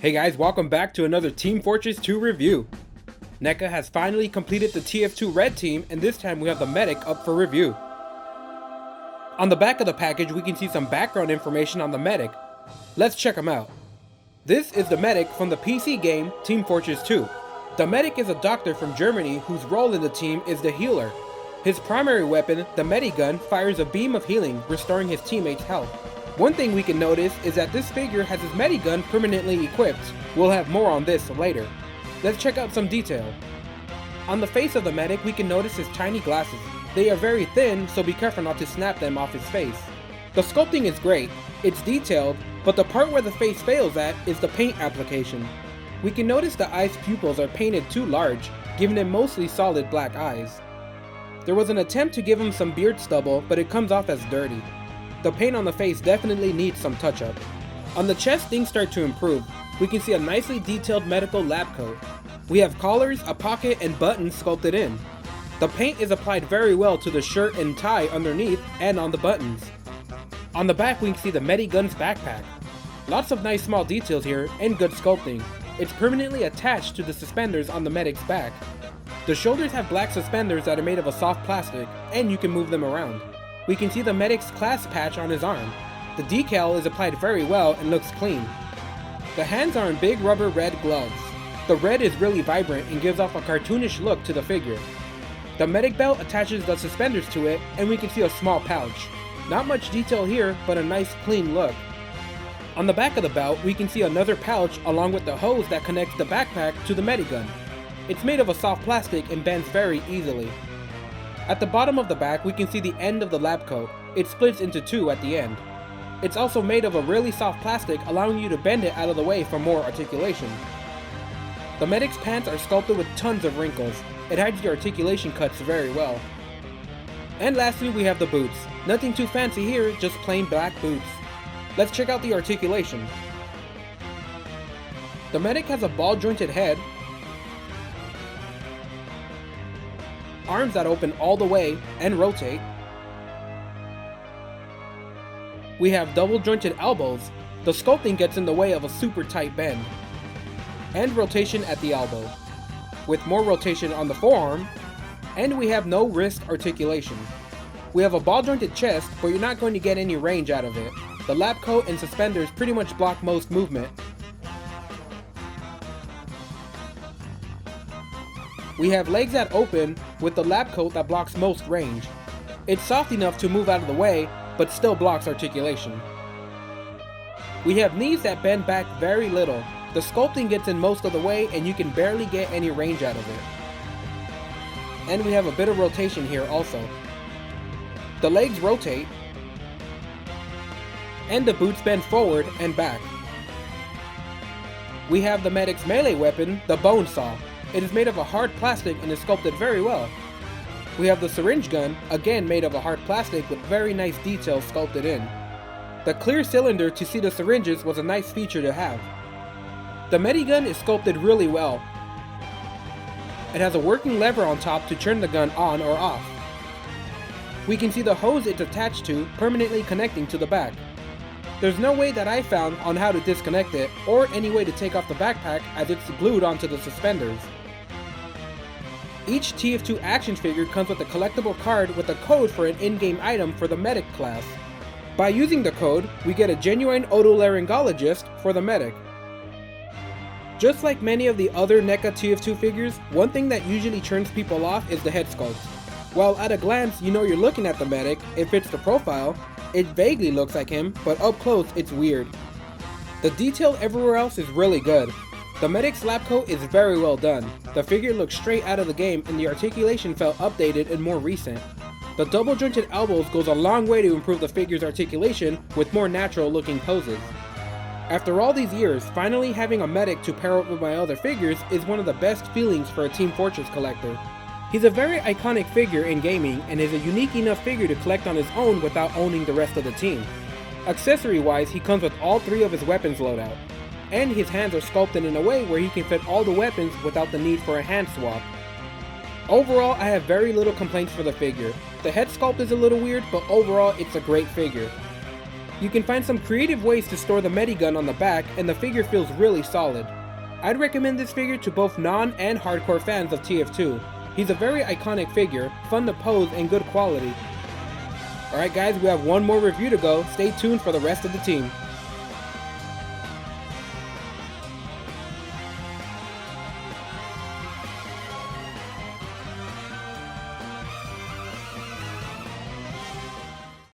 Hey guys, welcome back to another Team Fortress 2 review. NECA has finally completed the TF2 red team, and this time we have the medic up for review. On the back of the package we can see some background information on the medic. Let's check them out. This is the medic from the PC game Team Fortress 2. The medic is a doctor from Germany whose role in the team is the healer. His primary weapon, the Medi-gun, fires a beam of healing, restoring his teammates' health. One thing we can notice is that this figure has his Medi-gun permanently equipped. We'll have more on this later. Let's check out some detail. On the face of the medic we can notice his tiny glasses. They are very thin, so be careful not to snap them off his face. The sculpting is great, it's detailed, but the part where the face fails at is the paint application. We can notice the eye's pupils are painted too large, giving him mostly solid black eyes. There was an attempt to give him some beard stubble, but it comes off as dirty. The paint on the face definitely needs some touch-up. On the chest things start to improve. We can see a nicely detailed medical lab coat. We have collars, a pocket, and buttons sculpted in. The paint is applied very well to the shirt and tie underneath and on the buttons. On the back we can see the Medi-gun's backpack. Lots of nice small details here and good sculpting. It's permanently attached to the suspenders on the medic's back. The shoulders have black suspenders that are made of a soft plastic, and you can move them around. We can see the medic's class patch on his arm. The decal is applied very well and looks clean. The hands are in big rubber red gloves. The red is really vibrant and gives off a cartoonish look to the figure. The medic belt attaches the suspenders to it, and we can see a small pouch. Not much detail here, but a nice clean look. On the back of the belt we can see another pouch along with the hose that connects the backpack to the Medi-gun. It's made of a soft plastic and bends very easily. At the bottom of the back we can see the end of the lab coat. It splits into two at the end. It's also made of a really soft plastic, allowing you to bend it out of the way for more articulation. The medic's pants are sculpted with tons of wrinkles. It hides the articulation cuts very well. And lastly we have the boots. Nothing too fancy here, just plain black boots. Let's check out the articulation. The medic has a ball jointed head, arms that open all the way and rotate. We have double jointed elbows. The sculpting gets in the way of a super tight bend. And rotation at the elbow, with more rotation on the forearm. And we have no wrist articulation. We have a ball jointed chest, but you're not going to get any range out of it. The lab coat and suspenders pretty much block most movement. We have legs that open with the lab coat that blocks most range. It's soft enough to move out of the way, but still blocks articulation. We have knees that bend back very little. The sculpting gets in most of the way and you can barely get any range out of it. And we have a bit of rotation here also. The legs rotate, and the boots bend forward and back. We have the medic's melee weapon, the bonesaw. It is made of a hard plastic and is sculpted very well. We have the Syringe Gun, again made of a hard plastic with very nice details sculpted in. The clear cylinder to see the syringes was a nice feature to have. The Medi-gun is sculpted really well. It has a working lever on top to turn the gun on or off. We can see the hose it's attached to permanently connecting to the back. There's no way that I found on how to disconnect it, or any way to take off the backpack as it's glued onto the suspenders. Each TF2 action figure comes with a collectible card with a code for an in-game item for the medic class. By using the code, we get a genuine otolaryngologist for the medic. Just like many of the other NECA TF2 figures, one thing that usually turns people off is the head sculpt. While at a glance you know you're looking at the medic, it fits the profile, it vaguely looks like him, but up close it's weird. The detail everywhere else is really good. The medic's lab coat is very well done. The figure looks straight out of the game and the articulation felt updated and more recent. The double jointed elbows goes a long way to improve the figure's articulation with more natural looking poses. After all these years, finally having a medic to pair up with my other figures is one of the best feelings for a Team Fortress collector. He's a very iconic figure in gaming and is a unique enough figure to collect on his own without owning the rest of the team. Accessory wise, he comes with all three of his weapons loadout, and his hands are sculpted in a way where he can fit all the weapons without the need for a hand swap. Overall, I have very little complaints for the figure. The head sculpt is a little weird, but overall it's a great figure. You can find some creative ways to store the Medi-gun on the back, and the figure feels really solid. I'd recommend this figure to both non- and hardcore fans of TF2. He's a very iconic figure, fun to pose, and good quality. Alright guys, we have one more review to go. Stay tuned for the rest of the team.